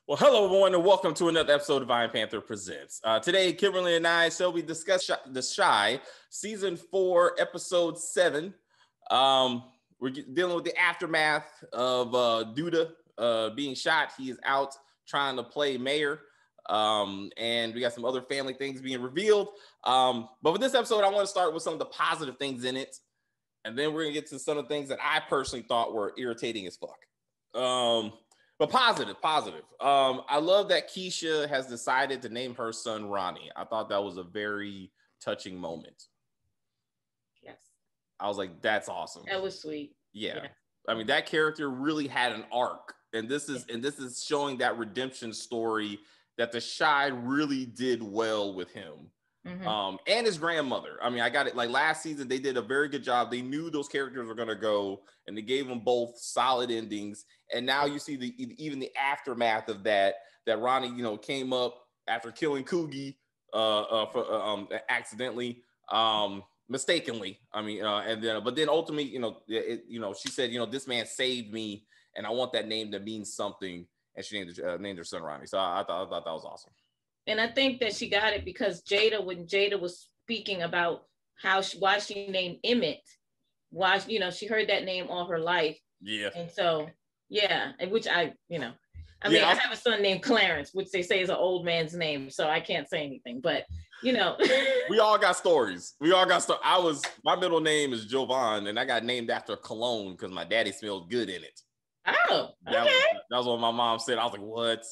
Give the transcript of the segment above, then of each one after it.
Well, hello, everyone, and welcome to another episode of Iron Panther Presents. Today, Kimberly and I shall be discuss The Shy, Season 4, Episode 7. We're dealing with the aftermath of Duda being shot. He is out trying to play mayor, and we got some other family things being revealed. But for this episode, I want to start with some of the positive things in it, and then we're going to get to some of the things that I personally thought were irritating as fuck. But positive. I love that Keisha has decided to name her son Ronnie. I thought that was a very touching moment. Yes. I was like, that's awesome. That was sweet. Yeah. I mean, that character really had an arc. And this is showing that redemption story that the Shy really did well with him. Mm-hmm. And his grandmother. I mean, I got it. Like last season, they did a very good job. They knew those characters were going to go, and they gave them both solid endings. And now you see even the aftermath of that Ronnie, came up after killing Coogie accidentally, mistakenly. I mean, but then ultimately, she said, this man saved me, and I want that name to mean something. And she named her son Ronnie. So I thought that was awesome. And I think that she got it because when Jada was speaking about why she named Emmett, why, she heard that name all her life. Yeah. And so, yeah, which I have a son named Clarence, which they say is an old man's name. So I can't say anything, but, We all got stories. My middle name is Jovan, and I got named after a cologne because my daddy smelled good in it. Oh, okay. That was what my mom said. I was like, what?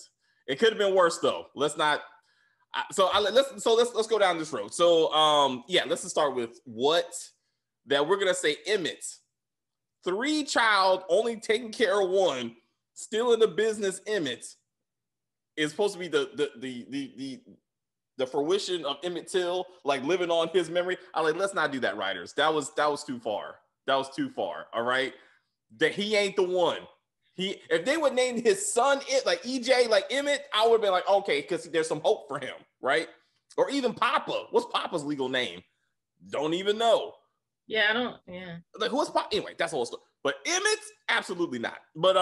It could have been worse though. Let's go down this road. So let's just start with we're gonna say Emmett, 3-child, only taking care of one, still in the business. Emmett is supposed to be the fruition of Emmett Till, like living on his memory. I'm like, let's not do that, writers. That was too far. That was too far. All right, that he ain't the one. If they would name his son like EJ, like Emmett, I would have been like, okay, because there's some hope for him, right? Or even Papa. What's Papa's legal name? Don't even know. Yeah, I don't. Yeah. Like who's Papa? Anyway, that's the whole story. But Emmett, absolutely not. But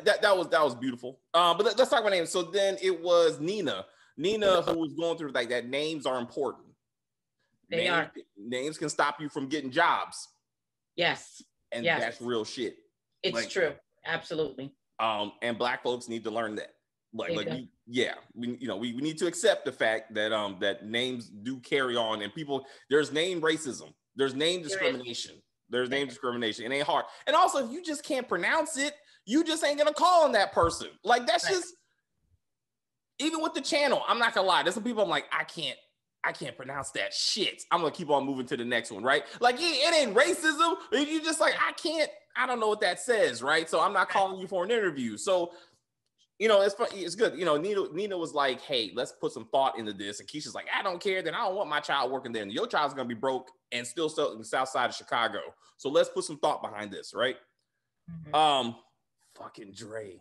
that was beautiful. But let's talk about names. So then it was Nina. Nina, who was going through like that. Names are important. Names can stop you from getting jobs. Yes. And that's real shit. It's true. Absolutely. And Black folks need to learn that. We need to accept the fact that that names do carry on, and there's name racism, there's name discrimination, there's name discrimination. It ain't hard. And also, if you just can't pronounce it, you just ain't gonna call on that person. Like that's just, even with the channel, I'm not gonna lie. There's some people I'm like, I can't pronounce that shit. I'm gonna keep on moving to the next one, right? Like it ain't racism. If you just like, I don't know what that says, right? So I'm not calling you for an interview. So, it's fun, it's good. Nina was like, hey, let's put some thought into this. And Keisha's like, I don't care. Then I don't want my child working there. And your child's gonna be broke and still in the south side of Chicago. So let's put some thought behind this, right? Mm-hmm. Fucking Dre.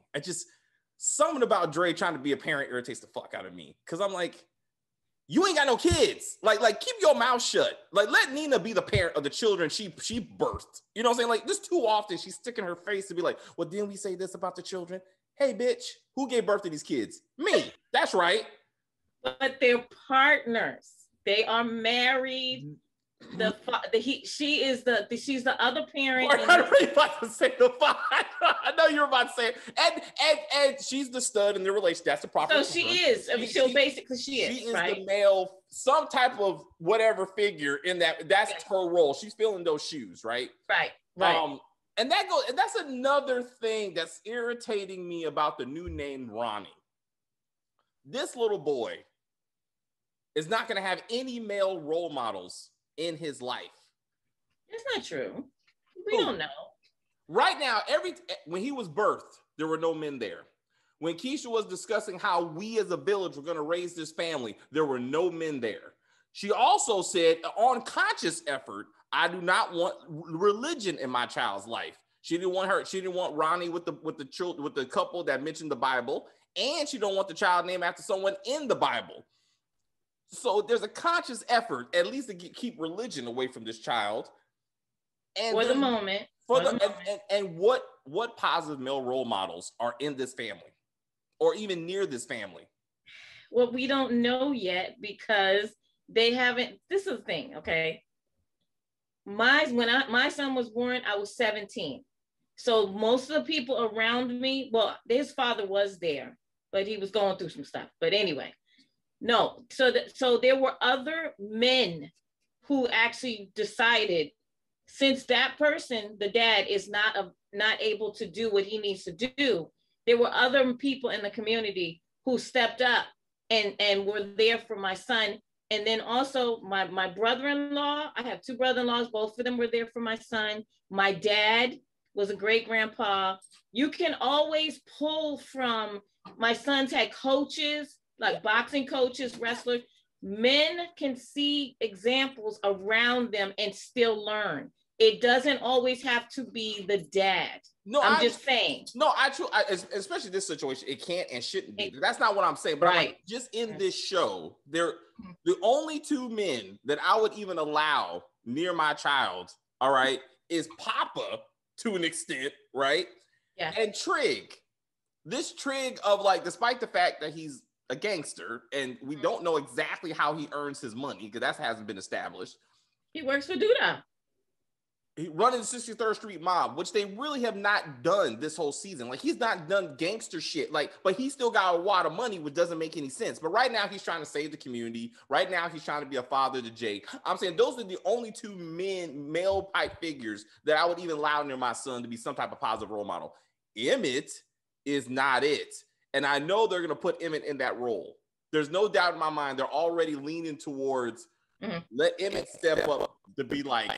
Something about Dre trying to be a parent irritates the fuck out of me. Cause I'm like, you ain't got no kids. Like keep your mouth shut. Like let Nina be the parent of the children she birthed. You know what I'm saying? Like this too often she's sticking her face to be like, well, didn't we say this about the children? Hey, bitch, who gave birth to these kids? Me. That's right. But they're partners. They are married. She's the other parent. I was about to say the father. I know you were about to say it. And she's the stud in the relationship. That's the proper. So she is. I mean, she is. She is right? The male, some type of whatever figure in that. That's her role. She's filling those shoes, right? Right. And that's another thing that's irritating me about the new name Ronnie. This little boy is not going to have any male role models in his life. It's not true. We don't know. Right now, when he was birthed, there were no men there. When Keisha was discussing how we as a village were going to raise this family, there were no men there. She also said, on conscious effort, I do not want religion in my child's life. She didn't want Ronnie with the couple that mentioned the Bible, and she don't want the child named after someone in the Bible. So there's a conscious effort, at least to keep religion away from this child. And for the moment. And what positive male role models are in this family? or even near this family? Well, we don't know yet because they haven't. This is the thing, okay? My son was born, I was 17. So most of the people around me, well, his father was there, but he was going through some stuff. But anyway, no. So there were other men who actually decided, since that person, the dad, is not able to do what he needs to do, there were other people in the community who stepped up and were there for my son. And then also my brother-in-law, I have two brother-in-laws, both of them were there for my son. My dad was a great grandpa. You can always pull from, my sons had coaches, like boxing coaches, wrestlers. Men can see examples around them and still learn. It doesn't always have to be the dad. No, I'm just saying. No, especially this situation, it can't and shouldn't be. That's not what I'm saying. But right. I'm like, just in this show, they're the only two men that I would even allow near my child, all right, is Papa to an extent, right? Yeah. And Trig. This Trig of, like, despite the fact that he's a gangster and we don't know exactly how he earns his money, because that hasn't been established. He works for Duda. He running the 63rd Street Mob, which they really have not done this whole season. Like, he's not done gangster shit. Like, but he still got a wad of money, which doesn't make any sense. But right now, he's trying to save the community. Right now, he's trying to be a father to Jake. I'm saying those are the only two male type figures that I would even allow near my son to be some type of positive role model. Emmett is not it. And I know they're going to put Emmett in that role. There's no doubt in my mind. They're already leaning towards let Emmett step up to be like,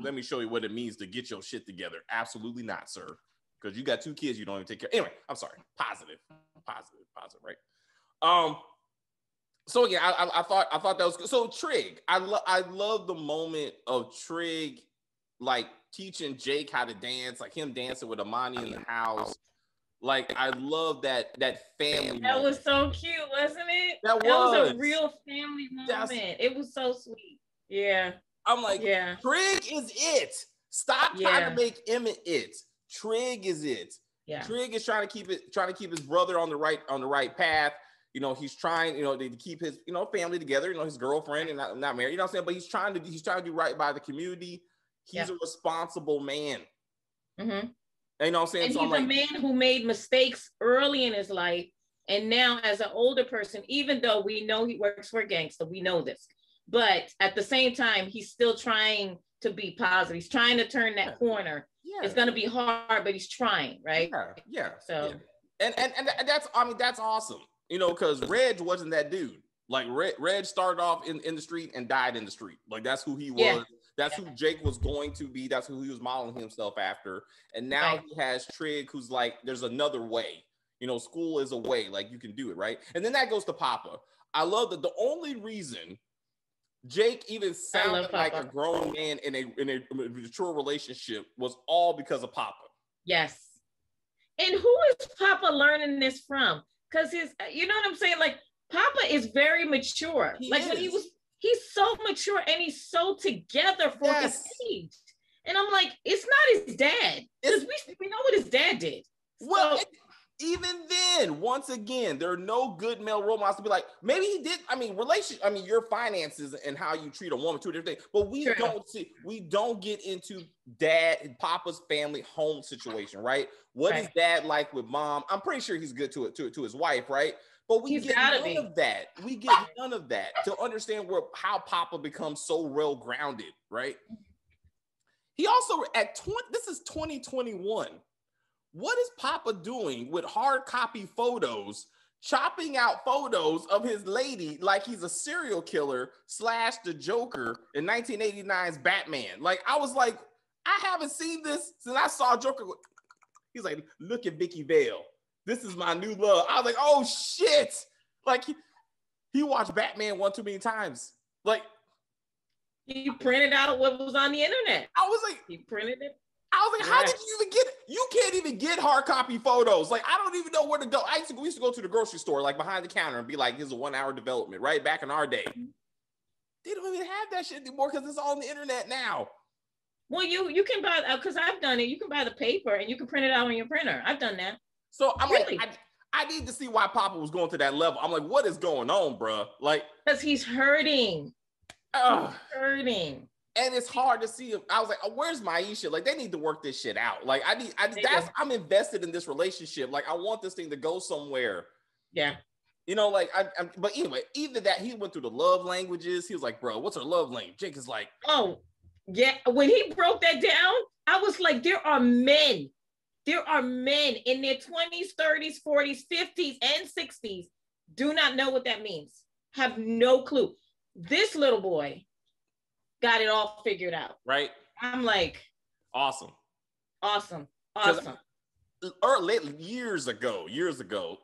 let me show you what it means to get your shit together. Absolutely not, sir. Because you got two kids you don't even take care of. Anyway, I'm sorry. Positive, right? So again, I thought that was good. So Trig, I love the moment of Trig, like, teaching Jake how to dance, like him dancing with Amani in the house. Like, I love that family. That moment was so cute, wasn't it? That was a real family moment. It was so sweet. Yeah. I'm like, yeah. Trig is it. Stop trying to make Emmett it. Trig is it. Yeah. Trig is trying to keep his brother on the right path. You know, he's trying, to keep his, family together, his girlfriend and not married, you know what I'm saying? But he's trying to do right by the community. He's a responsible man. Mm-hmm. You know what I'm saying? And so he's a man who made mistakes early in his life. And now, as an older person, even though we know he works for a gangster, we know this. But at the same time, he's still trying to be positive. He's trying to turn that corner. Yeah. It's going to be hard, but he's trying, right? Yeah. So, and that's awesome. Because Reg wasn't that dude. Like, Reg started off in the street and died in the street. Like, that's who he was. Yeah. That's who Jake was going to be. That's who he was modeling himself after. And now he has Trig, who's like, there's another way. School is a way. Like, you can do it, right? And then that goes to Papa. I love that the only reason Jake even sounded like a grown man in a mature relationship was all because of Papa. Yes. And who is Papa learning this from? Because you know what I'm saying? Like, Papa is very mature. He's so mature and he's so together for his age. And I'm like, it's not his dad. Because we know what his dad did. Well, even then, once again, there are no good male role models to be like, maybe he did. Your finances and how you treat a woman, two different things. But we don't get into Papa's family home situation, right? What is dad like with mom? I'm pretty sure he's good to his wife, right? But we get none of that. We get none of that to understand how Papa becomes so well grounded, right? He also this is 2021. What is Papa doing with hard copy photos, chopping out photos of his lady like he's a serial killer / the Joker in 1989's Batman? Like, I was like, I haven't seen this since I saw Joker. He's like, look at Vicky Vale. This is my new love. I was like, oh shit. Like, he watched Batman one too many times. Like, he printed out what was on the internet. I was like, he printed it. I was like, how did you even get it? You can't even get hard copy photos. Like, I don't even know where to go. We used to go to the grocery store, like behind the counter, and be like, here's a 1 hour development, right? Back in our day. They don't even have that shit anymore because it's all on the internet now. Well, you can buy, because I've done it. You can buy the paper and you can print it out on your printer. I've done that. So I'm like, I need to see why Papa was going to that level. I'm like, what is going on, bro? Like, because he's hurting. Hurting. And it's hard to see him. I was like, oh, where's Maisha? Like, they need to work this shit out. Like, I'm invested in this relationship. Like, I want this thing to go somewhere. Yeah. You know, like, but anyway, either that, he went through the love languages. He was like, bro, what's her love language? Jake is like, oh, yeah. When he broke that down, I was like, there are men in their 20s, 30s, 40s, 50s, and 60s do not know what that means. Have no clue. This little boy got it all figured out. Right. I'm like, awesome. Years ago,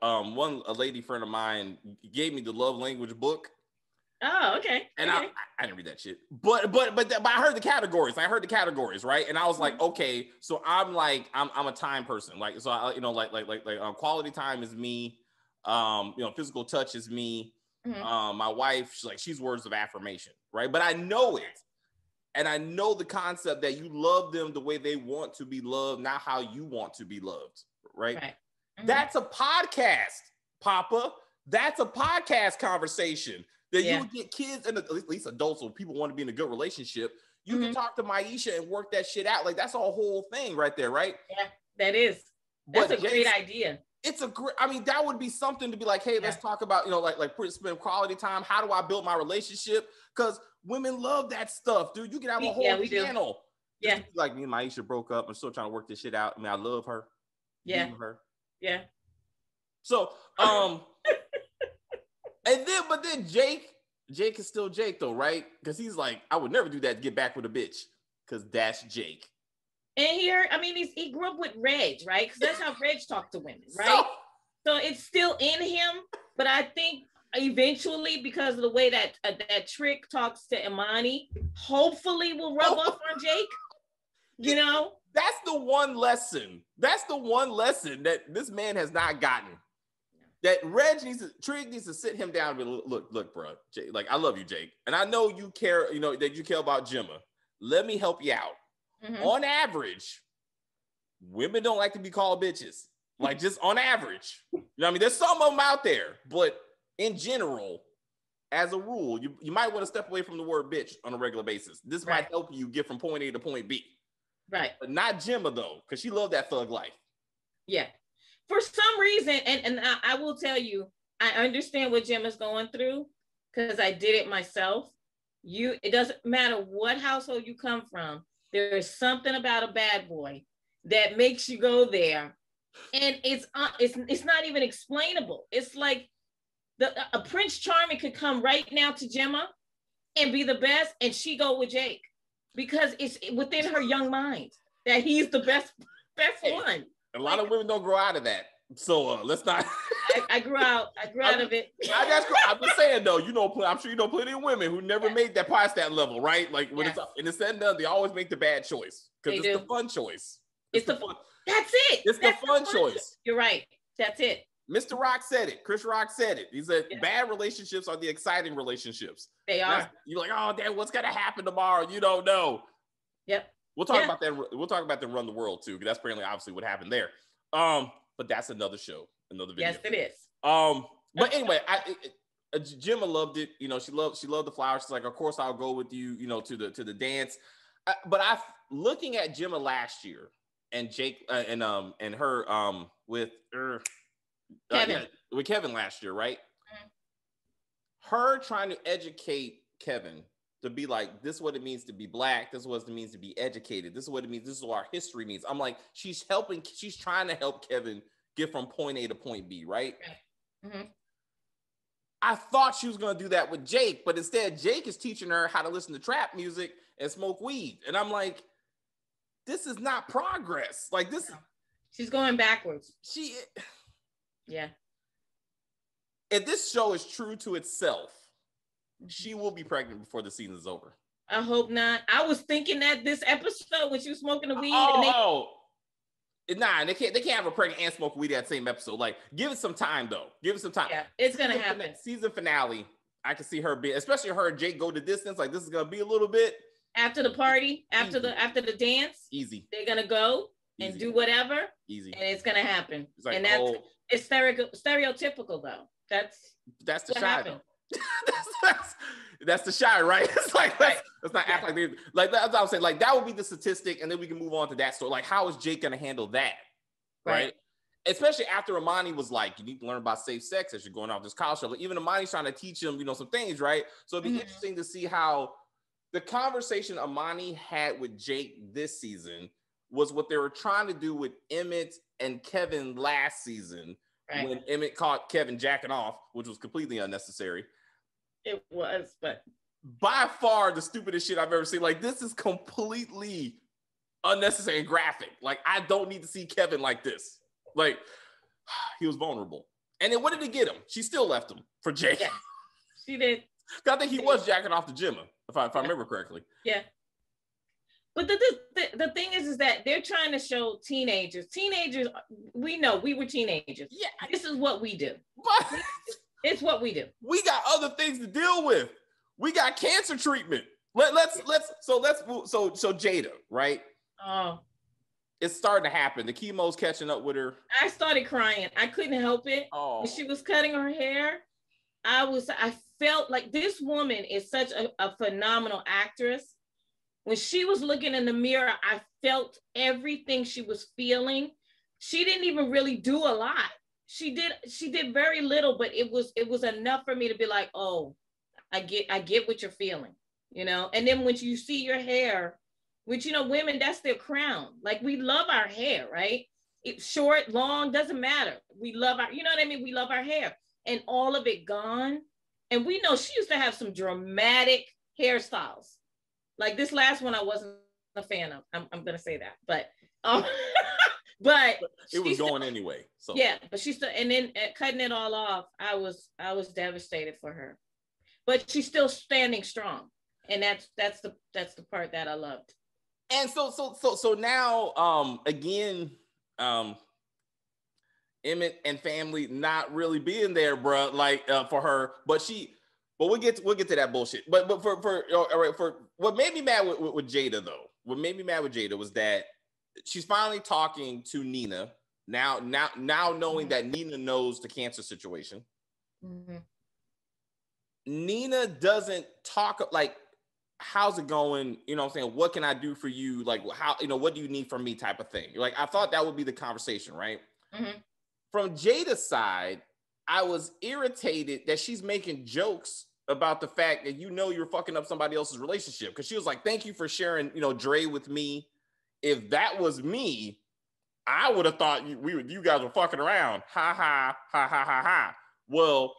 a lady friend of mine gave me the love language book. Oh, okay. And I didn't read that shit, but I heard the categories. Right? And I was like, okay, so I'm a time person. Like, so I, quality time is me. Physical touch is me. Mm-hmm. My wife, she's words of affirmation, right? But I know it. And I know the concept that you love them the way they want to be loved, not how you want to be loved, right? Mm-hmm. That's a podcast, Papa. That's a podcast conversation that you would get kids and at least adults, or people want to be in a good relationship. You can talk to Maisha and work that shit out. Like, that's a whole thing right there, right? Yeah, that is. That's a great idea. It's a great, I mean, that would be something to be like, hey, let's talk about, spend quality time. How do I build my relationship? Because women love that stuff, dude. You can have a whole channel. Yeah. Like, me and Maisha broke up. I'm still trying to work this shit out. I mean, I love her. Yeah. Her. Yeah. So, but then Jake is still Jake though, right? Because he's like, I would never do that to get back with a bitch. Because that's Jake. And he grew up with Reg, right? Because that's how Reg talked to women, right? So it's still in him, but I think eventually, because of the way that Trick talks to Imani, hopefully will rub off on Jake. You know? That's the one lesson. That this man has not gotten. That Trick needs to sit him down and look, bro. Jake, like, I love you, Jake. And I know you care, that you care about Gemma. Let me help you out. Mm-hmm. On average, women don't like to be called bitches. Like, just on average. You know what I mean? There's some of them out there, but in general, as a rule, you might want to step away from the word bitch on a regular basis. This might help you get from point A to point B. Right. But not Gemma, though, because she loved that thug life. Yeah. For some reason, and I will tell you, I understand what Gemma's going through because I did it myself. It doesn't matter what household you come from. There is something about a bad boy that makes you go there, and it's not even explainable. It's like a Prince Charming could come right now to Gemma and be the best, and she go with Jake because it's within her young mind that he's the best one. A lot of women don't grow out of that, so let's not. I grew out of it. I'm just saying though, I'm sure you know plenty of women who never made that past that level, right? Like when it's said and done, they always make the bad choice because it's the fun choice. It's the fun. That's it. It's the fun choice. You're right. That's it. Mr. Rock said it. Chris Rock said it. He said bad relationships are the exciting relationships. They are. You're like, oh damn, what's gonna happen tomorrow? You don't know. Yep. We'll talk about that. We'll talk about them Run the World too, because that's apparently obviously what happened there. But that's another show, another video. Yes, it is. But anyway, Gemma loved it. She loved the flowers. She's like, of course I'll go with you. To the dance. But looking at Gemma last year and Jake and her with Kevin with Kevin last year, right? Mm-hmm. Her trying to educate Kevin to be like, this is what it means to be Black. This is what it means to be educated. This is what it means. This is what our history means. I'm like, she's trying to help Kevin get from point A to point B, right? Mm-hmm. I thought she was going to do that with Jake, but instead Jake is teaching her how to listen to trap music and smoke weed. And I'm like, this is not progress. Like this. She's going backwards. Yeah. If this show is true to itself, she will be pregnant before the season is over. I hope not. I was thinking that this episode when she was smoking the weed. Nah, they can't have her pregnant and smoke weed that same episode. Like, give it some time though. Give it some time. Yeah, it's gonna happen. Season finale, I can see her being, especially her and Jake go the distance. Like, this is gonna be a little bit after the party, after the dance. Easy. They're gonna go. and do whatever. Easy. And it's gonna happen. It's like, and it's stereotypical though. That's the shy though. that's the shy, right? It's like let's not act like they like that's what I'm saying. Like that would be the statistic, and then we can move on to that story. Like, how is Jake gonna handle that? Right. Especially after Imani was like, you need to learn about safe sex as you're going off this college show. Like, even Imani's trying to teach him, some things, right? So it'd be interesting to see how the conversation Imani had with Jake this season was what they were trying to do with Emmett and Kevin last season, when Emmett caught Kevin jacking off, which was completely unnecessary. It was, but by far the stupidest shit I've ever seen. Like, this is completely unnecessary and graphic. Like, I don't need to see Kevin like this. Like, he was vulnerable. And then what did it get him? She still left him for Jake. Yeah, she did. I think he was jacking off the Gemma, if I remember correctly. Yeah. But the thing is that they're trying to show teenagers. Teenagers, we know we were teenagers. Yeah. This is what we do. But it's what we do. We got other things to deal with. We got cancer treatment. Let's move. So Jada, right? Oh. It's starting to happen. The chemo's catching up with her. I started crying. I couldn't help it. Oh. When she was cutting her hair, I felt like this woman is such a phenomenal actress. When she was looking in the mirror, I felt everything she was feeling. She didn't even really do a lot. She did very little, but it was enough for me to be like, oh, I get what you're feeling, And then when you see your hair, which, women, that's their crown. Like, we love our hair, right? It's short, long, doesn't matter. We love our, what I mean? We love our hair. And all of it gone. And we know she used to have some dramatic hairstyles. Like this last one, I wasn't a fan of. I'm gonna say that, but but it was going anyway. So yeah, but she's still, and then cutting it all off, I was devastated for her. But she's still standing strong, and that's the part that I loved. And so now again, Emmett and family not really being there, bro. Like for her, but we'll get to that bullshit. But for what made me mad with Jada though, was that she's finally talking to Nina now knowing that Nina knows the cancer situation. Mm-hmm. Nina doesn't talk like, how's it going? You know what I'm saying? What can I do for you? Like, how, what do you need from me type of thing? Like, I thought that would be the conversation, right? Mm-hmm. From Jada's side, I was irritated that she's making jokes about the fact that you're fucking up somebody else's relationship. Because she was like, thank you for sharing, Dre with me. If that was me, I would have thought you guys were fucking around. Ha ha ha ha ha ha. Well,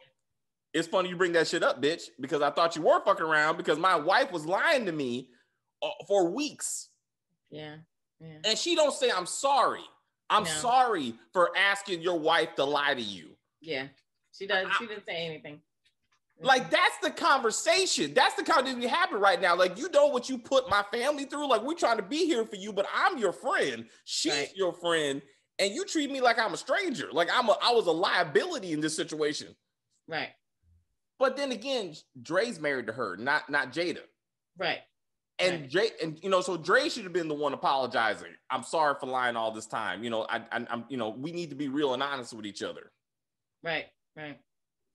it's funny you bring that shit up, bitch, because I thought you were fucking around because my wife was lying to me for weeks. Yeah. And she don't say, I'm sorry. I'm sorry for asking your wife to lie to you. Yeah, she does. She didn't say anything. Like, that's the conversation. That's the conversation happening right now. Like, you know what you put my family through? Like, we're trying to be here for you, but I'm your friend. She's your friend. And you treat me like I'm a stranger. Like I was a liability in this situation. Right. But then again, Dre's married to her, not Jada. Right. And Jay, and so Dre should have been the one apologizing. I'm sorry for lying all this time. I'm we need to be real and honest with each other. Right.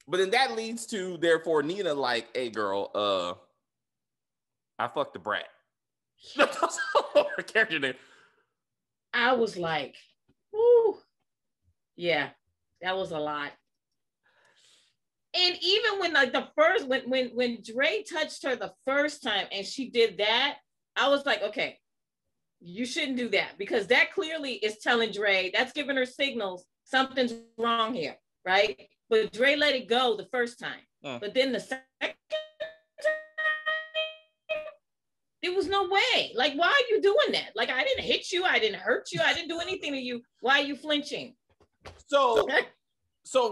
But then that leads to, therefore, Nina like, hey girl, I fucked the brat. Her character name. I was like, whoo. Yeah, that was a lot. And even when like the first, when Dre touched her the first time and she did that, I was like, okay, you shouldn't do that, because that clearly is telling Dre, that's giving her signals, something's wrong here, right? But Dre let it go the first time. But then the second time, there was no way. Like, why are you doing that? Like, I didn't hit you, I didn't hurt you, I didn't do anything to you. Why are you flinching? So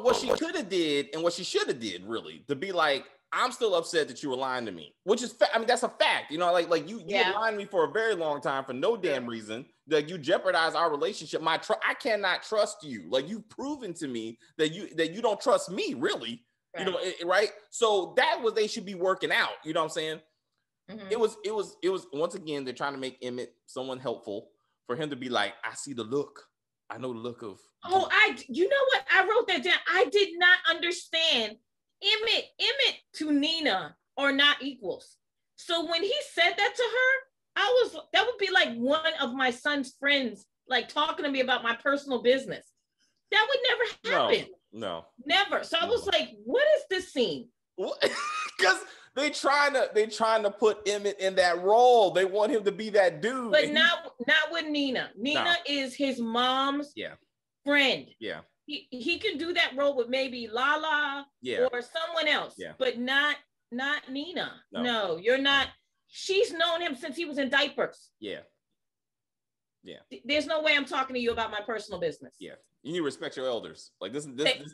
what she could have did and what she should have did, really, to be like, I'm still upset that you were lying to me, which is, that's a fact, like you were lying to me for a very long time for no damn reason, that you jeopardize our relationship. I cannot trust you. Like, you've proven to me that you don't trust me, really, right? So that was, they should be working out. You know what I'm saying? Mm-hmm. It was once again, they're trying to make Emmett someone helpful for him to be like, I see the look. I know the look of. Oh, you know what? I wrote that down. I did not understand Emmett to Nina are not equals. So when he said that to her, that would be like one of my son's friends, like talking to me about my personal business. That would never happen. No. Never. So I was like, what is this scene? Because they trying to put Emmett in that role. They want him to be that dude. But not with Nina. Nina is his mom's friend. Yeah. He can do that role with maybe Lala or someone else. Yeah. But not Nina. No, you're not. She's known him since he was in diapers. Yeah. Yeah. There's no way I'm talking to you about my personal business. Yeah. You need to respect your elders. Like this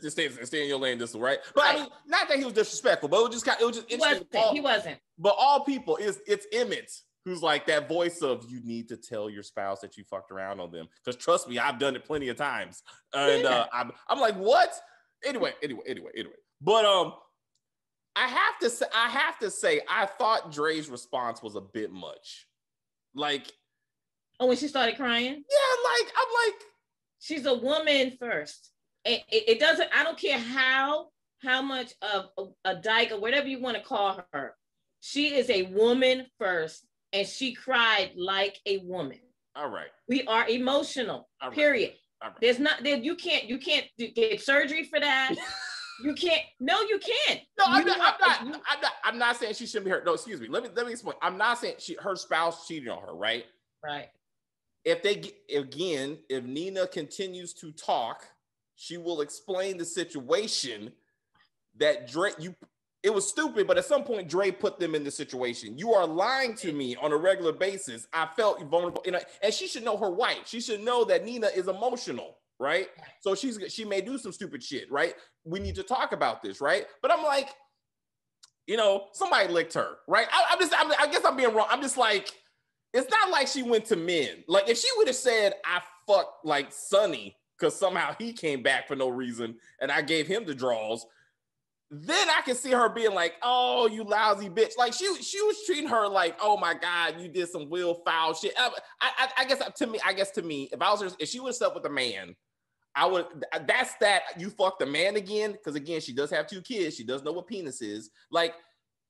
stay in your lane, this right. But right. I mean, not that he was disrespectful, but it was just interesting. He wasn't. But all people it's Emmett who's like that voice of, you need to tell your spouse that you fucked around on them. Because trust me, I've done it plenty of times. And I'm like, what? Anyway. But I have to say, I thought Dre's response was a bit much. Like, oh, when she started crying? Yeah, I'm like, she's a woman first. It doesn't, I don't care how much of a dyke or whatever you want to call her. She is a woman first, and she cried like a woman. All right. We are emotional, period. All right. There's not, you can't get surgery for that. You can't. No, you can't. No, I'm not saying she shouldn't be hurt. No, excuse me. Let me explain. I'm not saying her spouse cheated on her, right? Right. If Nina continues to talk, she will explain the situation that it was stupid, but at some point Dre put them in the situation. You are lying to me on a regular basis. I felt vulnerable, and she should know her wife. She should know that Nina is emotional, right? So she may do some stupid shit, right? We need to talk about this, right? But I'm like, somebody licked her, right? I guess I'm being wrong. I'm just like, it's not like she went to men. Like if she would have said, I fucked like Sonny because somehow he came back for no reason and I gave him the draws, then I can see her being like, oh, you lousy bitch. Like she was treating her like, oh my God, you did some real foul shit. I guess to me, if she would have slept with a man, you fucked the man again. Because again, she does have 2 kids. She does know what penis is. Like,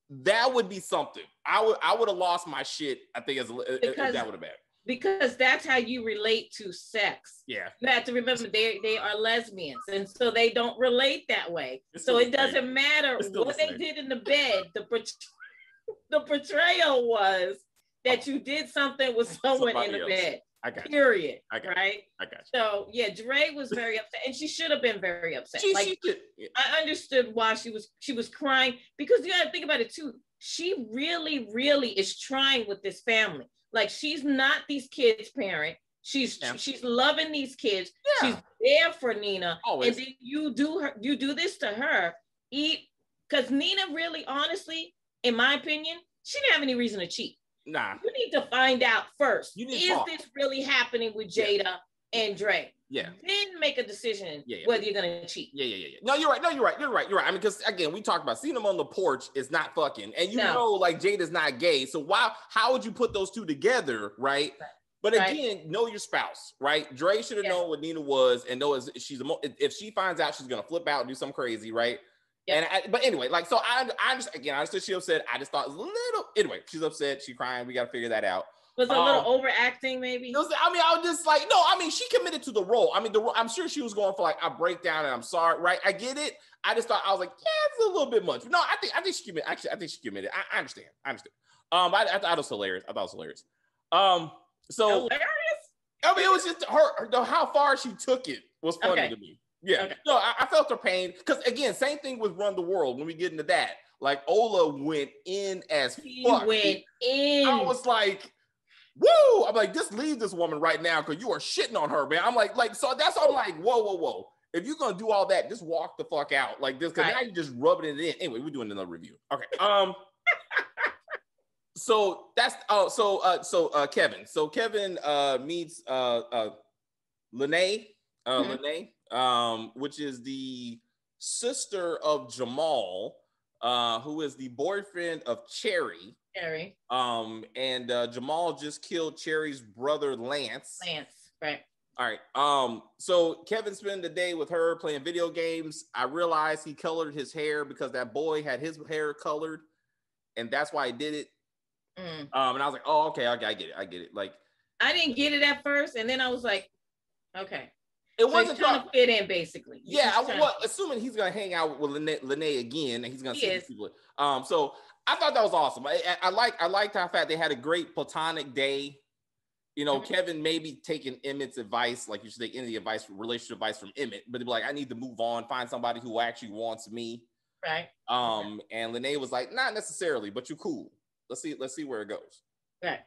that would be something. I would have lost my shit, I think, if that would have been. Because that's how you relate to sex. Yeah. You have to remember they are lesbians, and so they don't relate that way. So it doesn't matter what they did in the bed. The portrayal was that you did something with someone in the bed. I got period. Right? I got you. So yeah, Dre was very upset, and she should have been very upset. I understood why she was crying, because you got to think about it too. She really, really is trying with this family. Like, she's not these kids' parent. She's loving these kids. Yeah. She's there for Nina. Always. And then you do this to her. Because Nina really, honestly, in my opinion, she didn't have any reason to cheat. Nah. You need to find out first. Is this really happening with Jada and Dre? Yeah. Then make a decision whether you're gonna cheat. Yeah. No, you're right. I mean, because again, we talked about seeing them on the porch is not fucking, and like Jada's not gay. So how would you put those two together, right? But again, know your spouse, right? Dre should have known what Nina was, and know if she finds out, she's gonna flip out and do something crazy, right? Yeah. But anyway, like, so I understood she upset. I just thought it was a little. Anyway, she's upset. She's crying. We got to figure that out. Was it a little overacting, maybe? I was just like, no. I mean, she committed to the role. I mean, I'm sure she was going for like a breakdown, and I'm sorry, right? I get it. I just thought, I was like, yeah, it's a little bit much. No, I think she committed. Actually, I think she committed. I understand. I thought it was hilarious. So hilarious. I mean, it was just how far she took it was funny to me. Yeah. Okay. No, I felt her pain, because again, same thing with Run the World. When we get into that, like, Ola went in as fuck. Went in. I was like, woo! I'm like, just leave this woman right now, because you are shitting on her, man. I'm like, so that's all. I'm like, whoa. If you're gonna do all that, just walk the fuck out, like this, because now you're just rubbing it in. Anyway, we're doing another review. Okay. So that's Kevin. So Kevin meets Lene. Lene, which is the sister of Jamal, who is the boyfriend of Cherry. Cherry. And Jamal just killed Cherry's brother, Lance. Right. All right. So Kevin spent the day with her playing video games. I realized he colored his hair because that boy had his hair colored, and that's why he did it. And I was like, oh, okay, I get it. Like, I didn't get it at first, and then I was like, okay. It wasn't trying to fit in, basically. Assuming he's gonna hang out with Lene again, and he's gonna see these people. So I thought that was awesome. I liked how fat they had a great platonic day. You know, Kevin maybe taking Emmett's advice, like you should take any advice, relationship advice from Emmett, but he'd be like, I need to move on, find somebody who actually wants me. Right. And Lene was like, not necessarily, but you cool. Let's see where it goes. Right.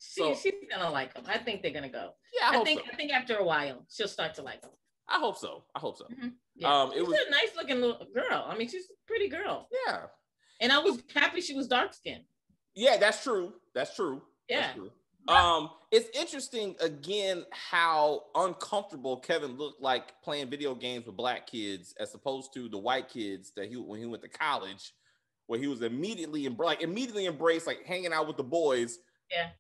She's gonna like him. I think they're gonna go. Yeah, I think after a while she'll start to like him. I hope so. Mm-hmm. Yeah. She's a nice looking little girl. I mean, she's a pretty girl. Yeah. And I was happy she was dark skinned. Yeah, that's true. Yeah. That's true. It's interesting again how uncomfortable Kevin looked like playing video games with black kids as opposed to the white kids that when he went to college, where he was immediately embraced like hanging out with the boys. Yeah.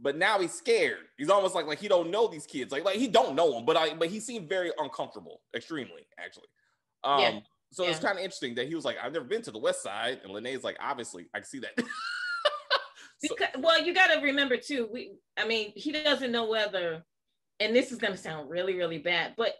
But now he's scared. He's almost like he don't know these kids. Like he don't know them, but he seemed very uncomfortable, extremely actually. So it's kind of interesting that he was like, I've never been to the West Side, and Lene's like, obviously, I can see that. Well, you got to remember too. He doesn't know whether, and this is going to sound really, really bad, but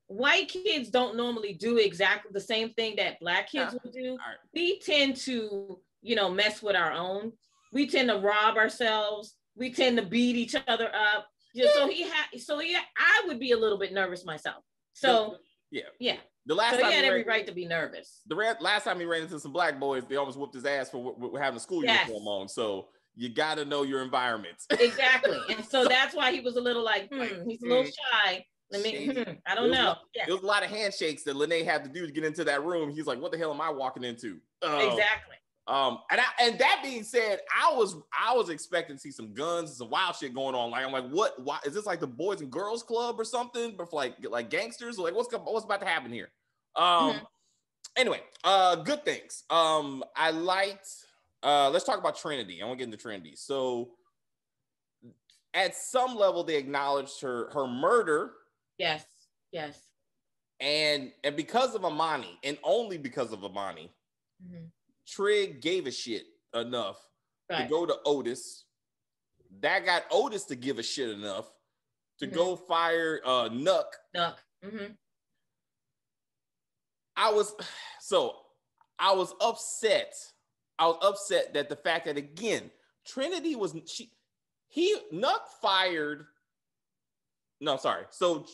white kids don't normally do exactly the same thing that black kids will do. Right. We tend to, mess with our own. We tend to rob ourselves. We tend to beat each other up. I would be a little bit nervous myself. So yeah. The last time he had every right to be nervous. Last time he ran into some black boys, they almost whooped his ass for having a school uniform on. So you got to know your environment. Exactly. And so that's why he was a little he's a little shy. I don't know. There was a lot of handshakes that Lene had to do to get into that room. He's like, what the hell am I walking into? Exactly. And that being said, I was expecting to see some guns and some wild shit going on. Like, I'm like, what? Why is this like the Boys and Girls Club or something? But for like gangsters, like what's about to happen here? Anyway, good things. I liked. Let's talk about Trinity. I want to get into Trinity. So, at some level, they acknowledged her murder. Yes. And because of Amani, and only because of Amani. Trig gave a shit enough to go to Otis. That got Otis to give a shit enough to go fire Nuck. I was upset. I was upset that the fact that again, Trinity was Nuck fired. No, sorry. So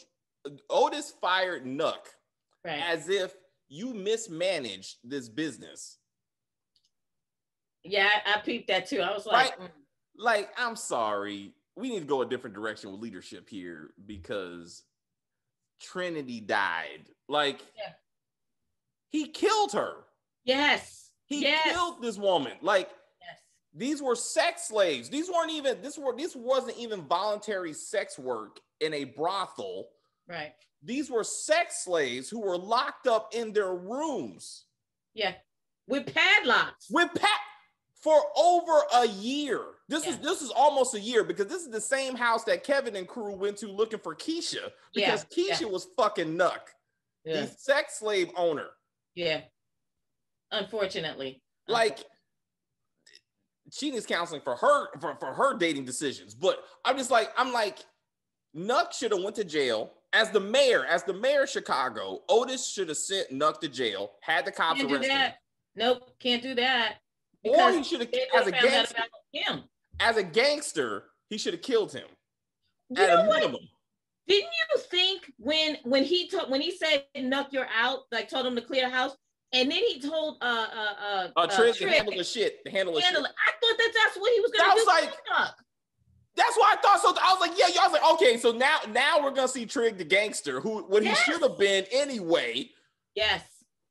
Otis fired Nuck as if you mismanaged this business. Yeah, I peeped that too. I was like, like, I'm sorry. We need to go a different direction with leadership here because Trinity died. Like, he killed her. Yes. He killed this woman. Like, these were sex slaves. This wasn't even voluntary sex work in a brothel. Right. These were sex slaves who were locked up in their rooms. Yeah. With padlocks. For over a year. This is almost a year because this is the same house that Kevin and crew went to looking for Keisha because Keisha was fucking Nuck. The sex slave owner. Yeah. Unfortunately. Like, she needs counseling for her dating decisions. But I'm like, Nuck should have went to jail. As the mayor of Chicago, Otis should have sent Nuck to jail, had the cops arrested him. Nope, can't do that. Or he should have, as a gangster, he should have killed him. At a minimum. Didn't you think when he said Nuck, you're out, like told him to clear the house, and then he told Trig to handle the shit. I thought that's what he was gonna do. Like, that's what I thought. So I was like, I was like, okay, so now we're gonna see Trig the gangster, he should have been anyway. Yes.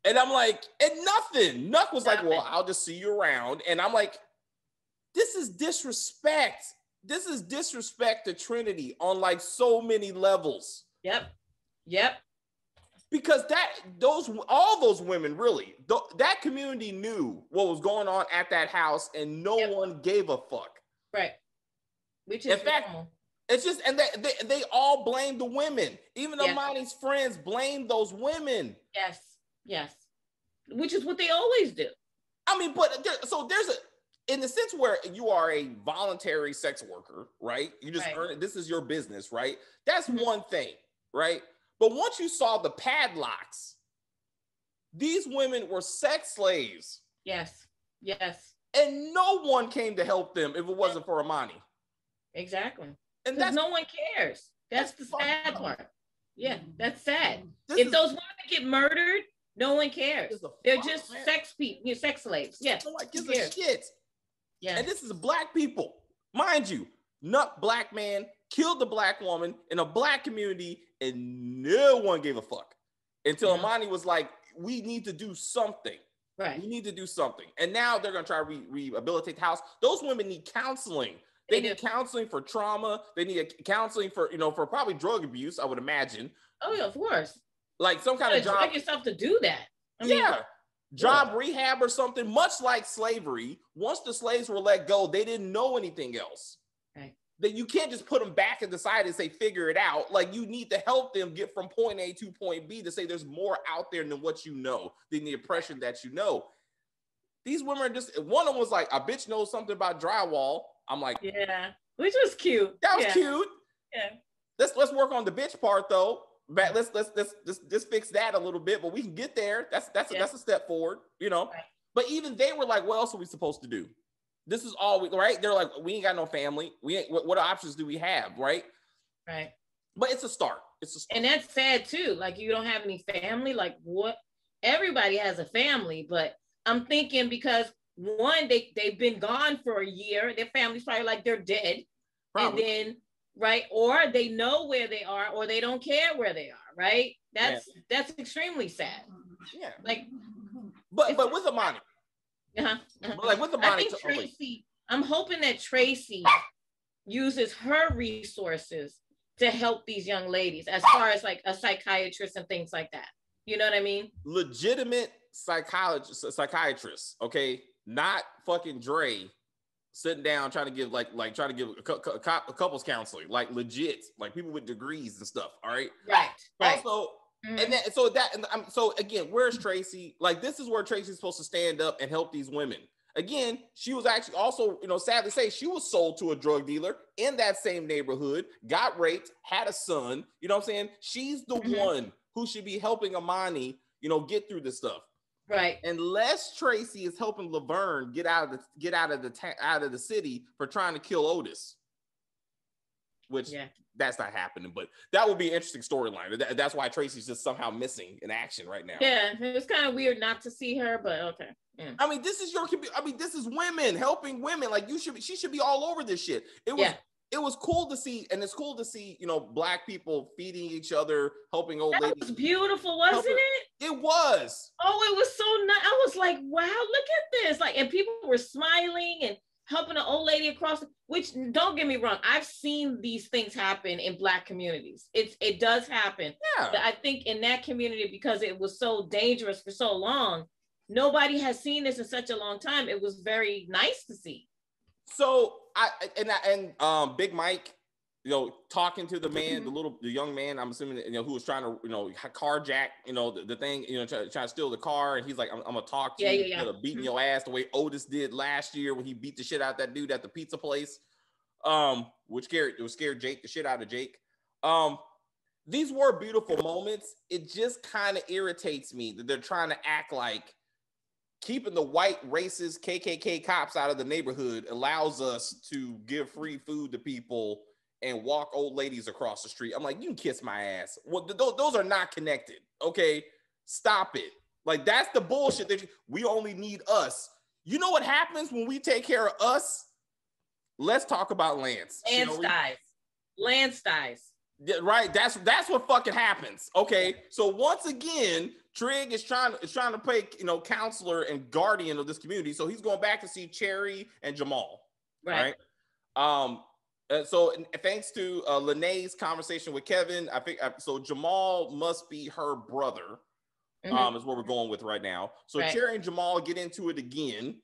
And I'm like, and nothing. Nuck was like, well, I'll just see you around. And I'm like, this is disrespect. This is disrespect to Trinity on like so many levels. Yep. Because all those women really, that community knew what was going on at that house, and no one gave a fuck. Right. Which is normal. It's just, and they all blame the women. Even Amani's friends blame those women. Yes. Which is what they always do. I mean, but there's in the sense where you are a voluntary sex worker, right? You just earn it. This is your business, right? That's one thing, right? But once you saw the padlocks, these women were sex slaves. Yes. And no one came to help them if it wasn't for Amani. Exactly. And no one cares. That's the sad part. Yeah, that's sad. If those women get murdered, no one cares. They're just sex slaves. Yeah. No one gives a shit. Yeah. And this is black people. Mind you, nut black man killed the black woman in a black community, and no one gave a fuck. Until Amani was like, we need to do something. Right. We need to do something. And now they're going to try to rehabilitate the house. Those women need counseling. They need counseling for trauma. They need counseling for, for probably drug abuse, I would imagine. Oh, yeah, of course. Like some kind of job. Drag yourself to do that. I mean, job rehab or something, much like slavery. Once the slaves were let go, they didn't know anything else. Right. That you can't just put them back in the side and say, figure it out. Like, you need to help them get from point A to point B to say there's more out there than what you know, than the oppression that you know. These women are just, one of them was like, a bitch knows something about drywall. I'm like, yeah, which was cute. That was cute. Yeah. Let's work on the bitch part though. But let's fix that a little bit, but we can get there. That's a step forward, Right. But even they were like, what else are we supposed to do? This is all right? They're like, we ain't got no family. We ain't. What options do we have? Right. Right. But it's a start. And that's sad too. Like, you don't have any family. Like, what? Everybody has a family, but I'm thinking because one, they've been gone for a year. Their family's probably like they're dead. Probably. And then, right, or they know where they are, or they don't care where they are, right? That's extremely sad. Yeah. Like, but with Amani. Like with Amani. I think Tracy, I'm hoping that Tracy uses her resources to help these young ladies as far as like a psychiatrist and things like that. You know what I mean? Legitimate psychiatrists, okay? Not fucking Dre sitting down trying to give a couples counseling, like legit, like people with degrees and stuff. All right. Right. Also, so again, where's Tracy? Like, this is where Tracy's supposed to stand up and help these women. Again, she was actually also, sad to say, she was sold to a drug dealer in that same neighborhood, got raped, had a son. You know what I'm saying? She's the one who should be helping Amani, get through this stuff. Right. Unless Tracy is helping Laverne get out of the city for trying to kill Otis, which that's not happening. But that would be an interesting storyline. That's why Tracy's just somehow missing in action right now. Yeah, it's kind of weird not to see her, but okay. Yeah. I mean, this is women helping women. Like, she should be all over this shit. It was cool to see, and it's cool to see, Black people feeding each other, helping old ladies. That was beautiful, wasn't it? It was. Oh, it was so nice. I was like, wow, look at this. Like, and people were smiling and helping an old lady across, which, don't get me wrong, I've seen these things happen in Black communities. It does happen. Yeah. But I think in that community, because it was so dangerous for so long, nobody has seen this in such a long time. It was very nice to see. So Big Mike, talking to the man, the young man, I'm assuming, who was trying to, carjack, the thing, trying to steal the car. And he's like, I'm going to talk to you, instead of beating your ass the way Otis did last year when he beat the shit out of that dude at the pizza place, which scared Jake, the shit out of Jake. These were beautiful moments. It just kind of irritates me that they're trying to act like keeping the white racist KKK cops out of the neighborhood allows us to give free food to people and walk old ladies across the street. I'm like, you can kiss my ass. Well, those are not connected. Okay, stop it. Like, that's the bullshit that we only need us. You know what happens when we take care of us? Let's talk about Lance. Lance dies. Yeah, right. That's what fucking happens. Okay. So once again, Trig is trying to play, counselor and guardian of this community. So he's going back to see Cherry and Jamal. Right. So thanks to Lene's conversation with Kevin, I think so. Jamal must be her brother. Is what we're going with right now. So Cherry and Jamal get into it again.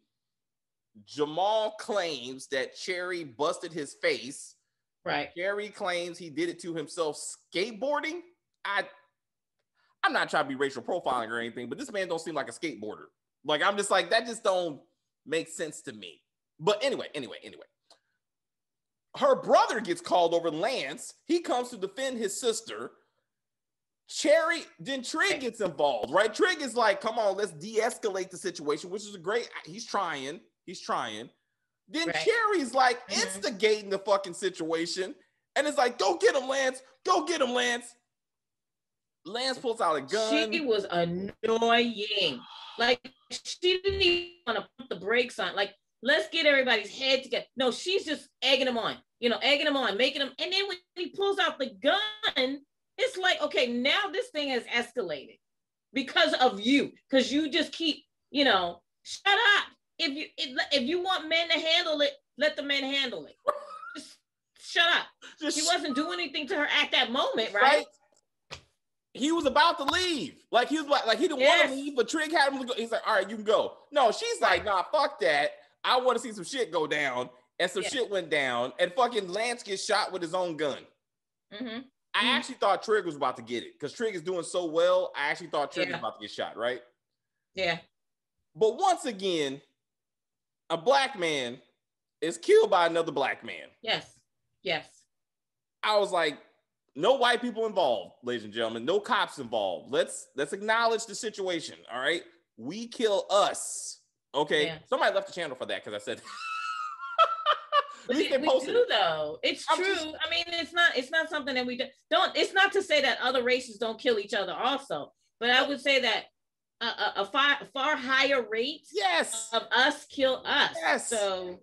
Jamal claims that Cherry busted his face. Right. Cherry claims he did it to himself skateboarding. I'm not trying to be racial profiling or anything, but this man don't seem like a skateboarder. Like, I'm just like, that just don't make sense to me. But anyway. Her brother gets called over, Lance. He comes to defend his sister. Then Trig gets involved, right? Trig is like, come on, let's de-escalate the situation, which is he's trying. Then Cherry's like instigating the fucking situation. And it's like, go get him, Lance. Lance pulls out a gun. She was annoying. Like, she didn't even want to put the brakes on. Like, let's get everybody's head together. No, she's just egging him on, making him. And then when he pulls out the gun, it's like, okay, now this thing has escalated because of you. Because you just keep, shut up. If you want men to handle it, let the men handle it. Just shut up. He wasn't doing anything to her at that moment, right? He was about to leave. Like he didn't want to leave, but Trig had him to go. He's like, all right, you can go. No, she's like, nah, fuck that. I want to see some shit go down. And some shit went down. And fucking Lance gets shot with his own gun. I actually thought Trig was about to get it because Trig is doing so well. I actually thought Trig was about to get shot, right? Yeah. But once again, a black man is killed by another black man. Yes. I was like, no white people involved, ladies and gentlemen. No cops involved. Let's acknowledge the situation. All right, we kill us. Okay, somebody left the channel for that because I said. At least they posted it. Though it's true. I mean, it's not something that we don't. It's not to say that other races don't kill each other also, but I would say that a far higher rate of us kill us. Yes. So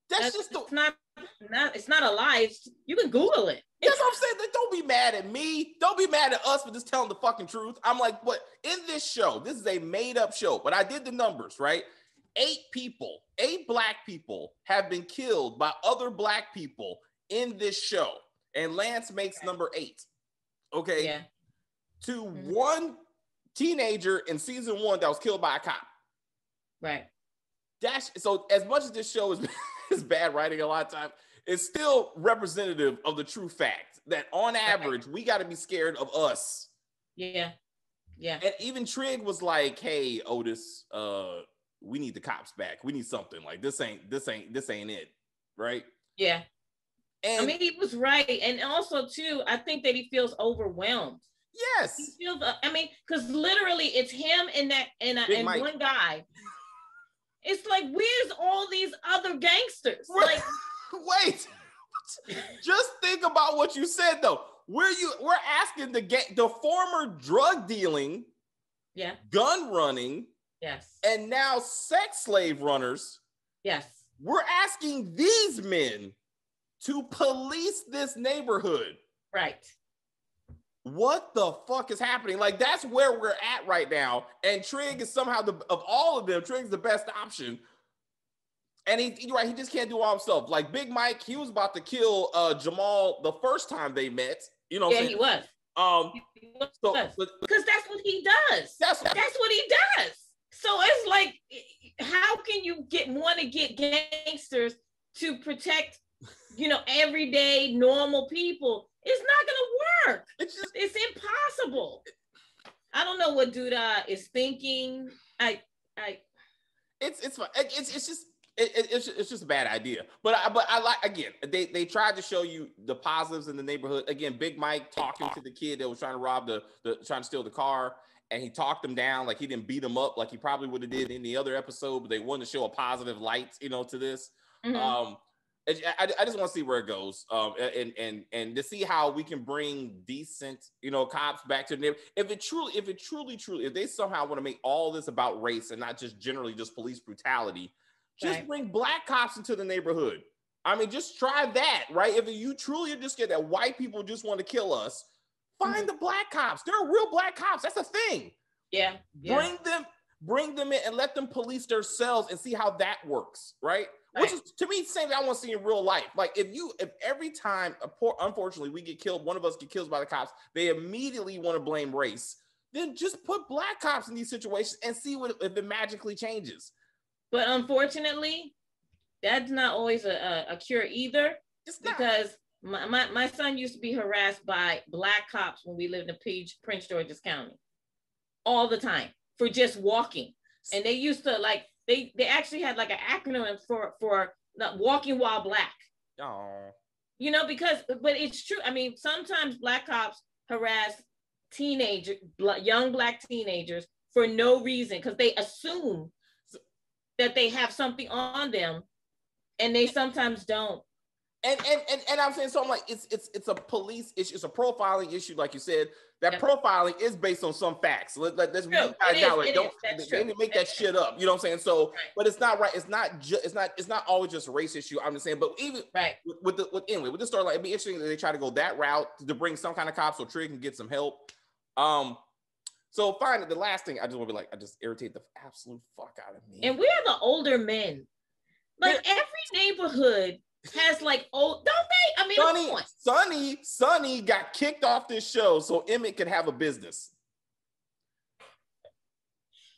that's just it's not a lie. You can Google it. That's what I'm saying. Don't be mad at me. Don't be mad at us for just telling the fucking truth. I'm like, what? In this show, this is a made up show, but I did the numbers, right? 8 black people have been killed by other black people in this show. And Lance makes number 8. Okay. Yeah. To one teenager in season 1 that was killed by a cop. Right. So as much as this show is bad writing a lot of times, it's still representative of the true fact that on average, we got to be scared of us. Yeah. And even Trig was like, hey, Otis, we need the cops back. We need something. Like this ain't it. Right? Yeah. And I mean, he was right. And also too, I think that he feels overwhelmed. Yes. He feels, because literally it's him and one guy. It's like, where's all these other gangsters? Like, wait, just think about what you said though. We're asking the former drug dealing, gun running, and now sex slave runners. Yes. We're asking these men to police this neighborhood. Right. What the fuck is happening? Like, that's where we're at right now. And Trig is somehow, of all of them, Trig's the best option. And you're right, he just can't do all himself. Like Big Mike, he was about to kill Jamal the first time they met. You know, he was. Because that's what he does. That's what he does. So it's like, how can you want to get gangsters to protect, everyday normal people? It's not gonna work. It's impossible. I don't know what Duda is thinking. It's fine. It's just a bad idea. But I like, again, they tried to show you the positives in the neighborhood. Again, Big Mike talking to the kid that was trying to rob trying to steal the car, and he talked him down, like he didn't beat him up like he probably would have did in the other episode, but they wanted to show a positive light, to this. I just want to see where it goes, and to see how we can bring decent, cops back to the neighborhood. If they somehow want to make all this about race and not just generally just police brutality, just bring black cops into the neighborhood. I mean, just try that, right? If you truly just get that white people just want to kill us, find the black cops. There are real black cops. That's a thing. Yeah. Bring them in and let them police themselves and see how that works, right? which is to me same thing I want to see in real life. Like if every time unfortunately we get killed, one of us get killed by the cops, they immediately want to blame race. Then just put black cops in these situations and see if it magically changes. But unfortunately, that's not always a cure either. It's not. Because my son used to be harassed by black cops when we lived in Prince George's County all the time for just walking. And they used to like, they actually had like an acronym for walking while black. Oh. You know, but it's true. I mean, sometimes black cops harass young black teenagers for no reason because they assume that they have something on them and they sometimes don't. And I'm saying, so I'm like, it's a police issue, it's a profiling issue, like you said. That profiling is based on some facts. Let's don't make that shit up. You know what I'm saying? So, but it's not right. It's not always just a race issue. I'm just saying, but even with this story, like it'd be interesting that they try to go that route to bring some kind of cops so Trig can get some help. So finally, the last thing I just want to be like, I just irritate the absolute fuck out of me. And we are the older men. Like every neighborhood has like old, don't they? I mean, Sonny got kicked off this show so Emmett could have a business.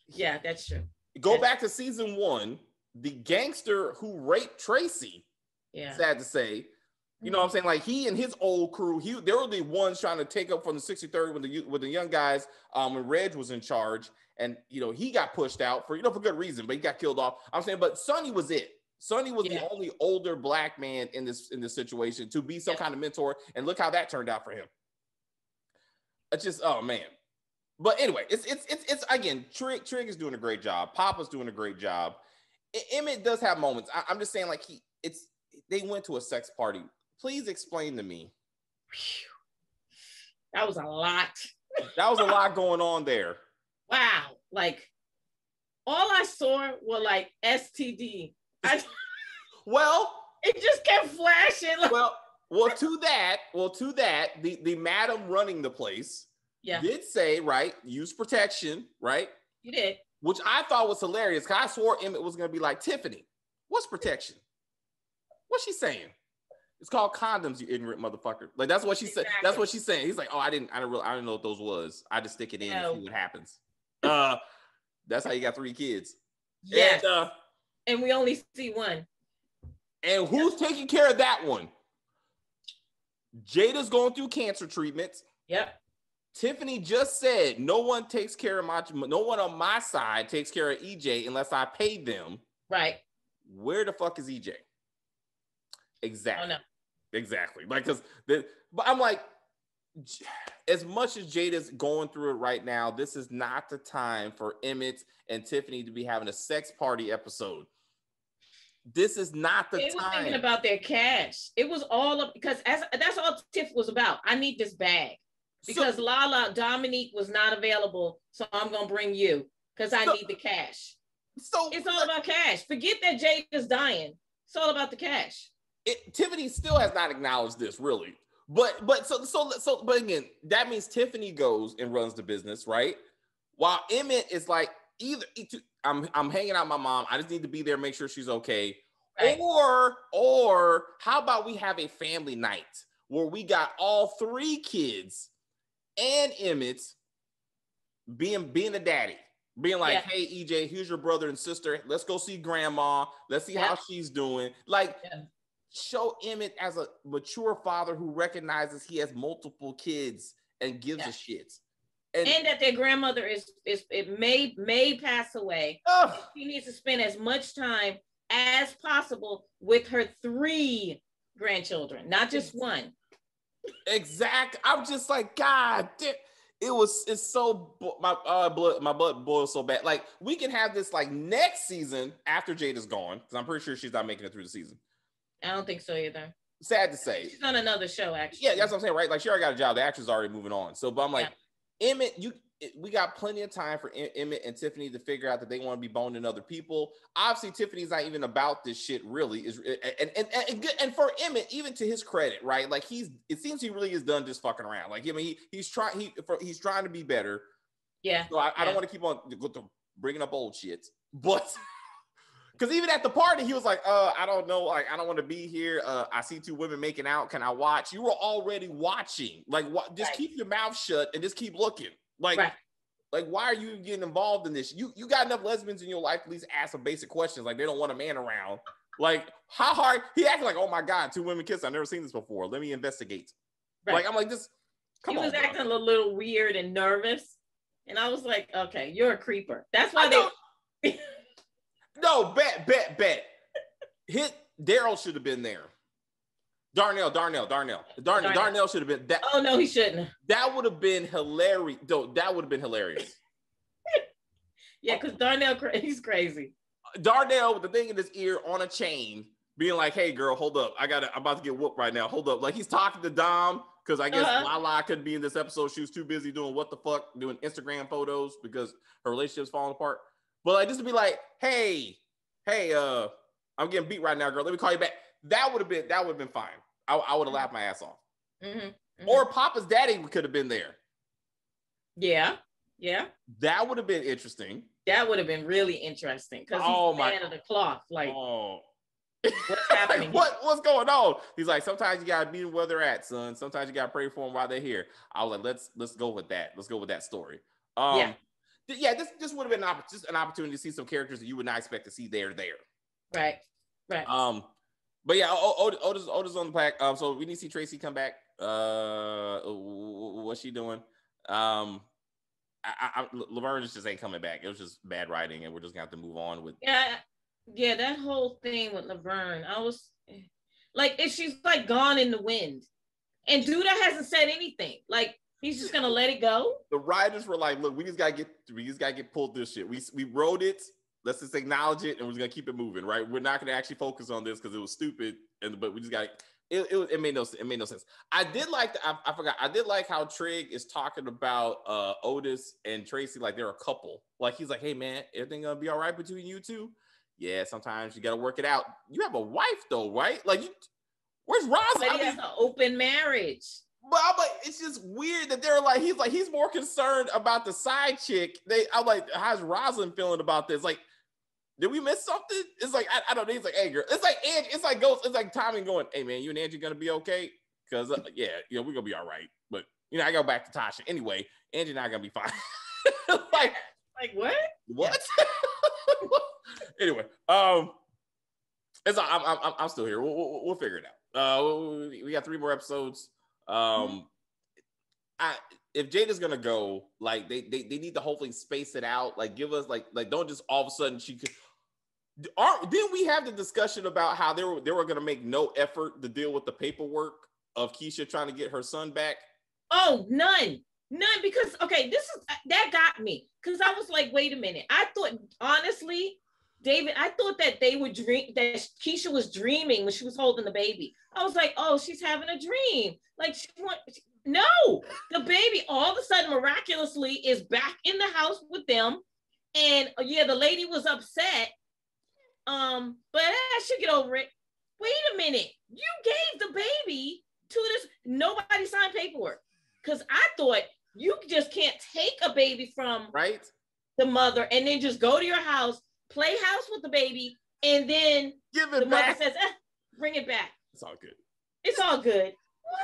Yeah, that's true. Go back to season 1, the gangster who raped Tracy. Yeah. Sad to say. You know what I'm saying? Like he and his old crew, they were the ones trying to take up from the 63rd with the young guys when Reg was in charge. And, you know, he got pushed out for good reason, but he got killed off. I'm saying, but Sonny was it. Sonny was the only older black man in this situation to be some kind of mentor, and look how that turned out for him. It's just, oh man. But anyway, it's again, Trig is doing a great job. Papa's doing a great job. Emmett does have moments. I'm just saying, like they went to a sex party. Please explain to me. That was a lot. That was a lot going on there. Wow, like all I saw were like STD. Well, it just kept flashing. Like, well, to that, the madam running the place did say, right, use protection, right? You did. Which I thought was hilarious, because I swore Emmett was going to be like, Tiffany, what's protection? What's she saying? It's called condoms, you ignorant motherfucker. Like, that's what she said. That's what she's saying. He's like, oh, I didn't know what those was. I just stick it in and see what happens. That's how you got 3 kids. Yes. And we only see one. And who's taking care of that one? Jada's going through cancer treatments. Yep. Tiffany just said no one on my side takes care of EJ unless I pay them. Right. Where the fuck is EJ? Exactly. Oh, no. Exactly. Like, but I'm like, as much as Jada's going through it right now, this is not the time for Emmett and Tiffany to be having a sex party episode. This is not the time. They were thinking about their cash. It was all up because that's all Tiff was about. I need this bag because Lala Dominique was not available, so I'm gonna bring you because I need the cash. So it's all about cash. Forget that Jada's dying. It's all about the cash. Tiffany still has not acknowledged this, really. But again, that means Tiffany goes and runs the business, right? While Emmett is like, I'm hanging out with my mom. I just need to be there, make sure she's okay. Right. Or how about we have a family night where we got all 3 kids and Emmett being the daddy, being like, hey, EJ, here's your brother and sister. Let's go see grandma. Let's see how she's doing. Like, show Emmett as a mature father who recognizes he has multiple kids and gives a shit. And that their grandmother may pass away. She needs to spend as much time as possible with her 3 grandchildren, not just one. Exactly. I'm just like, God, it's so my blood boils so bad. Like, we can have this like next season after Jada's gone, because I'm pretty sure she's not making it through the season. I don't think so either. Sad to say. She's on another show, actually. Yeah, that's what I'm saying, right? Like, she already got a job. The actress is already moving on. So, but I'm like, Emmett, we got plenty of time for Emmett and Tiffany to figure out that they want to be boning other people. Obviously, Tiffany's not even about this shit, really. And for Emmett, even to his credit, right? Like, it seems he really is done just fucking around. Like, I mean, he's trying to be better. Yeah. So I don't want to keep on bringing up old shit, but Because even at the party, he was like, I don't know, like, I don't want to be here. I see two women making out. Can I watch? You were already watching. Like, what? Just keep your mouth shut and just keep looking. Like, like, why are you getting involved in this? You got enough lesbians in your life, at least ask some basic questions. Like, they don't want a man around. Like, how hard? He acted like, oh my God, two women kiss. I've never seen this before. Let me investigate. Like, I'm like, just come on. He was acting a little weird and nervous. And I was like, okay, you're a creeper. That's why they... No, bet. Hit Daryl should have been there. Darnell should have been that. Oh no, he shouldn't. That would have been hilarious. That would have been hilarious. Yeah, because Darnell, he's crazy. Darnell with the thing in his ear on a chain, being like, "Hey, girl, hold up. I'm about to get whooped right now. Hold up." Like he's talking to Dom because I guess Lala couldn't be in this episode. She was too busy doing what the fuck, doing Instagram photos because her relationship's falling apart. But like just to be like, hey, I'm getting beat right now, girl. Let me call you back. That would have been fine. I would have laughed my ass off. Or Papa's daddy could have been there. Yeah. That would have been interesting. That would have been really interesting because he's man of the cloth. Like, what's happening? What's going on? He's like, sometimes you gotta meet them where they're at, son. Sometimes you gotta pray for them while they're here. I was like, let's go with that. Let's go with that story. This would have been an opportunity to see some characters that you would not expect to see there. Right. But yeah, Otis on the pack. So we need to see Tracy come back. What's she doing? Laverne just ain't coming back. It was just bad writing, and we're just gonna have to move on with. Yeah. That whole thing with Laverne, I was like, she's like gone in the wind, and Duda hasn't said anything. Like. He's just gonna let it go. The writers were like, "Look, we just gotta get pulled this shit. We wrote it. Let's just acknowledge it, and we're just gonna keep it moving, right? We're not gonna actually focus on this because it was stupid, but we just got it made no sense. I did like I did like how Trig is talking about Otis and Tracy like they're a couple. Like he's like, hey man, everything gonna be all right between you two? Yeah, sometimes you gotta work it out. You have a wife though, right? Like, where's Rosa? He has an open marriage. But I'm like, it's just weird that they're like, he's more concerned about the side chick. I'm like, how's Rosalind feeling about this? Like, did we miss something? It's like, I don't know. He's like, hey, girl. It's like Angie. It's like Ghost. It's like Tommy going, hey, man, you and Angie gonna be okay? Because we're gonna be all right. But I go back to Tasha anyway. Angie and I gonna be fine. like what? What? Anyway, it's I'm still here. We'll figure it out. We got 3 more episodes. If Jada's gonna go, like they need to hopefully space it out. Like give us like don't just all of a sudden she could. Didn't we have the discussion about how they were gonna make no effort to deal with the paperwork of Keisha trying to get her son back? Oh, none because that got me because I was like, wait a minute. I thought honestly, David, I thought that that Keisha was dreaming when she was holding the baby. I was like, oh, she's having a dream. Like no, the baby all of a sudden miraculously is back in the house with them. And the lady was upset. But I should get over it. Wait a minute. You gave the baby to this. Nobody signed paperwork. Because I thought you just can't take a baby from the mother and then just go to your house, play house with the baby, and then give it back. Mother says, bring it back. It's all good. It's all good. What?